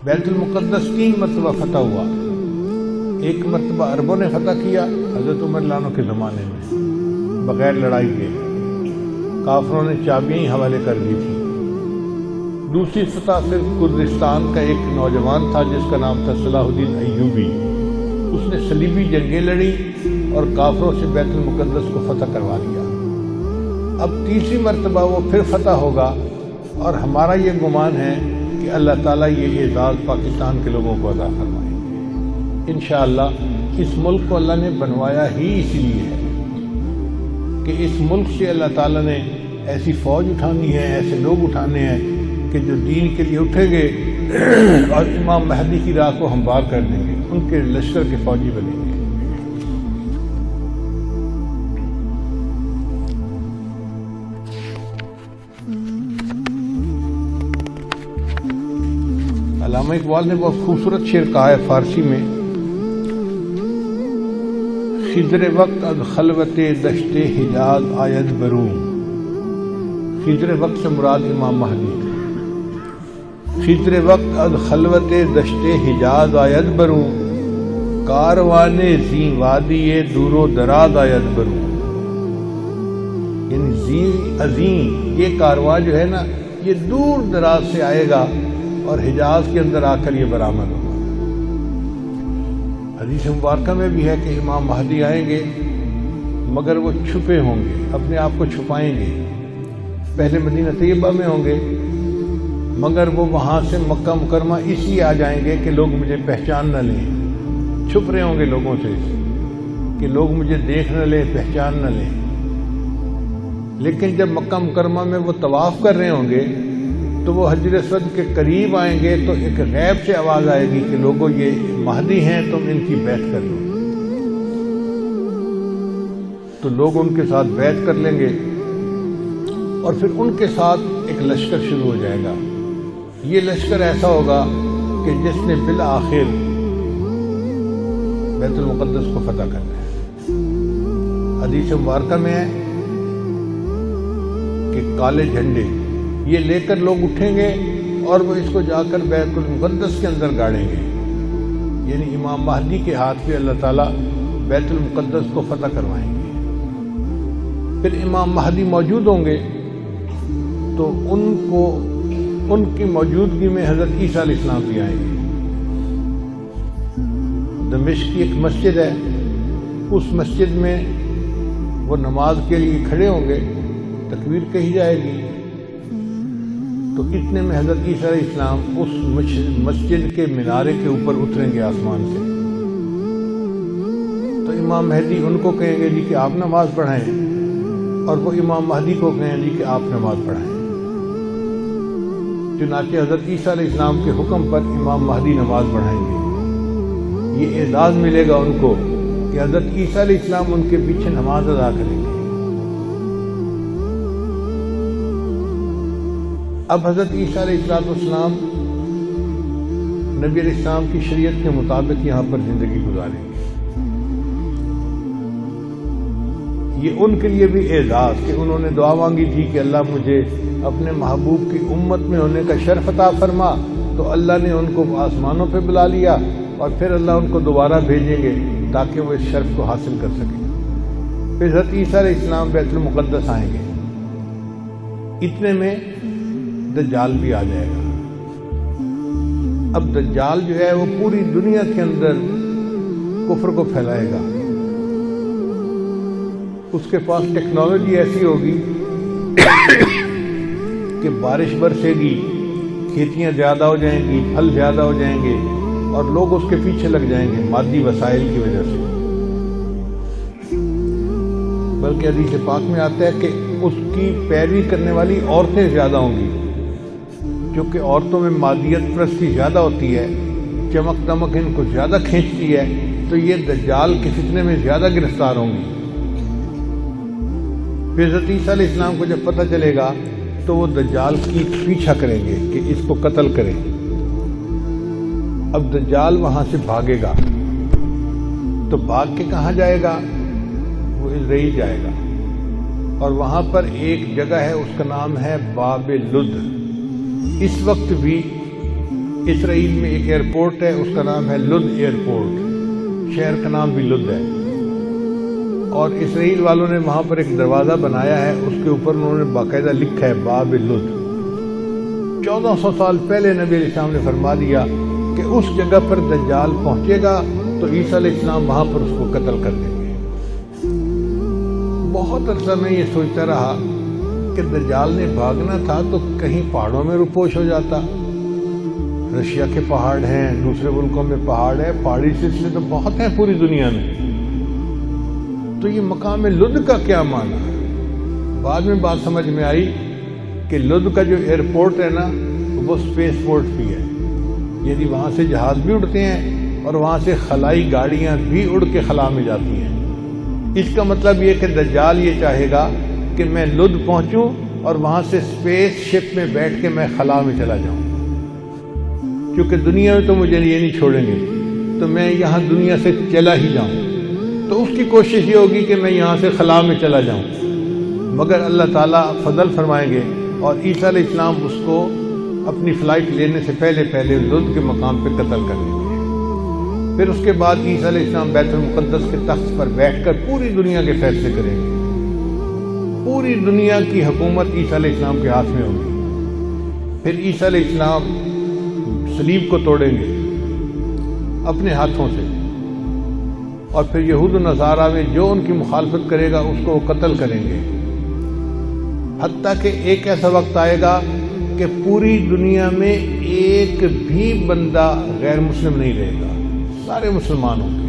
بیت المقدس 3 مرتبہ فتح ہوا. ایک مرتبہ عربوں نے فتح کیا حضرت عمر رضی اللہ عنہ کے زمانے میں بغیر لڑائی کے، کافروں نے چابیاں ہی حوالے کر دی تھی. دوسری فتح پھر کردستان کا ایک نوجوان تھا جس کا نام تھا صلاح الدین ایوبی. اس نے صلیبی جنگیں لڑی اور کافروں سے بیت المقدس کو فتح کروا لیا. اب تیسری مرتبہ وہ پھر فتح ہوگا اور ہمارا یہ گمان ہے کہ اللہ تعالیٰ یہ اعزاز پاکستان کے لوگوں کو عطا فرمائیں گے انشاءاللہ. اس ملک کو اللہ نے بنوایا ہی اس لیے ہے کہ اس ملک سے اللہ تعالیٰ نے ایسی فوج اٹھانی ہے، ایسے لوگ اٹھانے ہیں کہ جو دین کے لیے اٹھیں گے اور امام مہدی کی راہ کو ہموار کر دیں گے، ان کے لشکر کے فوجی بنیں گے. علامہ اقبال نے بہت خوبصورت شعر کہا ہے فارسی میں، خضر وقت از خلوت دشت حجاز آید برون. خضر وقت سے مراد امام مہدی. خضر وقت از خلوت دشت حجاز آید برون، کاروان زی وادی دور و دراز آید برون. یعنی زی عظیم یہ کارواں جو ہے نا یہ دور دراز سے آئے گا اور حجاز کے اندر آ کر یہ برآمد ہوگا. حدیث مبارکہ میں بھی ہے کہ امام مہدی آئیں گے مگر وہ چھپے ہوں گے، اپنے آپ کو چھپائیں گے. پہلے مدینہ طیبہ میں ہوں گے مگر وہ وہاں سے مکہ مکرمہ اس لیے آ جائیں گے کہ لوگ مجھے پہچان نہ لیں. چھپ رہے ہوں گے لوگوں سے کہ لوگ مجھے دیکھ نہ لیں، پہچان نہ لیں. لیکن جب مکہ مکرمہ میں وہ طواف کر رہے ہوں گے تو وہ حجر اسود کے قریب آئیں گے تو ایک غیب سے آواز آئے گی کہ لوگوں یہ مہدی ہیں، تم ان کی بیعت کر لو. تو لوگ ان کے ساتھ بیعت کر لیں گے اور پھر ان کے ساتھ ایک لشکر شروع ہو جائے گا. یہ لشکر ایسا ہوگا کہ جس نے بالآخر بیت المقدس کو فتح کرنا ہے. حدیث مبارکہ میں ہے کہ کالے جھنڈے یہ لے کر لوگ اٹھیں گے اور وہ اس کو جا کر بیت المقدس کے اندر گاڑیں گے. یعنی امام مہدی کے ہاتھ پہ اللہ تعالیٰ بیت المقدس کو فتح کروائیں گے. پھر امام مہدی موجود ہوں گے تو ان کی موجودگی میں حضرت عیسیٰ علیہ السلام بھی آئیں گے. دمشق کی ایک مسجد ہے، اس مسجد میں وہ نماز کے لیے کھڑے ہوں گے، تکبیر کہی جائے گی تو اتنے میں حضرت عیسیٰ علیہ السلام اس مسجد کے مینارے کے اوپر اتریں گے آسمان سے. تو امام مہدی ان کو کہیں گے جی کہ آپ نماز پڑھائیں اور وہ امام مہدی کو کہیں جی کہ آپ نماز پڑھائیں. چنانچہ حضرت عیسیٰ علیہ السلام کے حکم پر امام مہدی نماز پڑھائیں گے. یہ اعزاز ملے گا ان کو کہ حضرت عیسیٰ علیہ السلام ان کے پیچھے نماز ادا کریں گے. اب حضرت عیسیٰ علیہ السلام نبی علیہ السلام کی شریعت کے مطابق یہاں پر زندگی گزاریں گے. یہ ان کے لیے بھی اعزاز کہ انہوں نے دعا مانگی تھی کہ اللہ مجھے اپنے محبوب کی امت میں ہونے کا شرف عطا فرما، تو اللہ نے ان کو آسمانوں پہ بلا لیا اور پھر اللہ ان کو دوبارہ بھیجیں گے تاکہ وہ اس شرف کو حاصل کر سکیں. پھر حضرت عیسیٰ علیہ السلام بیت المقدس آئیں گے. اتنے میں دجال بھی آ جائے گا. اب دجال جو ہے وہ پوری دنیا کے اندر کفر کو پھیلائے گا. اس کے پاس ٹیکنالوجی ایسی ہوگی کہ بارش برسے گی، کھیتیاں زیادہ ہو جائیں گی، پھل زیادہ ہو جائیں گے اور لوگ اس کے پیچھے لگ جائیں گے مادی وسائل کی وجہ سے. بلکہ حدیث پاک میں آتا ہے کہ اس کی پیروی کرنے والی عورتیں زیادہ ہوں گی، کیونکہ عورتوں میں مادیت پرستی زیادہ ہوتی ہے، چمک دمک ان کو زیادہ کھینچتی ہے، تو یہ دجال کے فتنے میں زیادہ گرفتار ہوں گی. پھر حضرت عیسیٰ علیہ السلام کو جب پتہ چلے گا تو وہ دجال کی پیچھا کریں گے کہ اس کو قتل کریں. اب دجال وہاں سے بھاگے گا تو بھاگ کے کہاں جائے گا؟ وہ اسرائیل جائے گا اور وہاں پر ایک جگہ ہے، اس کا نام ہے باب لد. اس وقت بھی اسرائیل میں ایک ایئرپورٹ ہے، اس کا نام ہے لد ایئرپورٹ، شہر کا نام بھی لد ہے، اور اسرائیل والوں نے وہاں پر ایک دروازہ بنایا ہے، اس کے اوپر انہوں نے باقاعدہ لکھا ہے باب لد۔ 1400 سال پہلے نبی علیہ السلام نے فرما دیا کہ اس جگہ پر دجال پہنچے گا تو عیسیٰ علیہ السلام وہاں پر اس کو قتل کر دیں گے۔ بہت عرصہ میں یہ سوچتا رہا کہ دجال نے بھاگنا تھا تو کہیں پہاڑوں میں روپوش ہو جاتا، رشیا کے پہاڑ ہیں، دوسرے ملکوں میں پہاڑ ہے، پہاڑی سلسلے تو بہت ہیں پوری دنیا میں، تو یہ مقام لد کا کیا معنی ہے؟ بعد میں بات سمجھ میں آئی کہ لد کا جو ایئرپورٹ ہے نا وہ سپیس پورٹ بھی ہے، یعنی وہاں سے جہاز بھی اڑتے ہیں اور وہاں سے خلائی گاڑیاں بھی اڑ کے خلا میں جاتی ہیں۔ اس کا مطلب یہ کہ دجال یہ چاہے گا کہ میں لد پہنچوں اور وہاں سے سپیس شپ میں بیٹھ کے میں خلا میں چلا جاؤں، کیونکہ دنیا میں تو مجھے یہ نہیں چھوڑیں گے، تو میں یہاں دنیا سے چلا ہی جاؤں، تو اس کی کوشش یہ ہوگی کہ میں یہاں سے خلا میں چلا جاؤں، مگر اللہ تعالیٰ فضل فرمائیں گے اور عیسیٰ علیہ السلام اس کو اپنی فلائٹ لینے سے پہلے لد کے مقام پہ قتل کر لیں گے۔ پھر اس کے بعد عیسیٰ علیہ السلام بیت المقدس کے تخت پر بیٹھ کر پوری دنیا کے فیصلے کریں گے، پوری دنیا کی حکومت عیسیٰ علیہ السلام کے ہاتھ میں ہوگی۔ پھر عیسیٰ علیہ السلام صلیب کو توڑیں گے اپنے ہاتھوں سے، اور پھر یہود و نصارہ میں جو ان کی مخالفت کرے گا اس کو وہ قتل کریں گے، حتیٰ کہ ایک ایسا وقت آئے گا کہ پوری دنیا میں ایک بھی بندہ غیر مسلم نہیں رہے گا، سارے مسلمان ہوں گے۔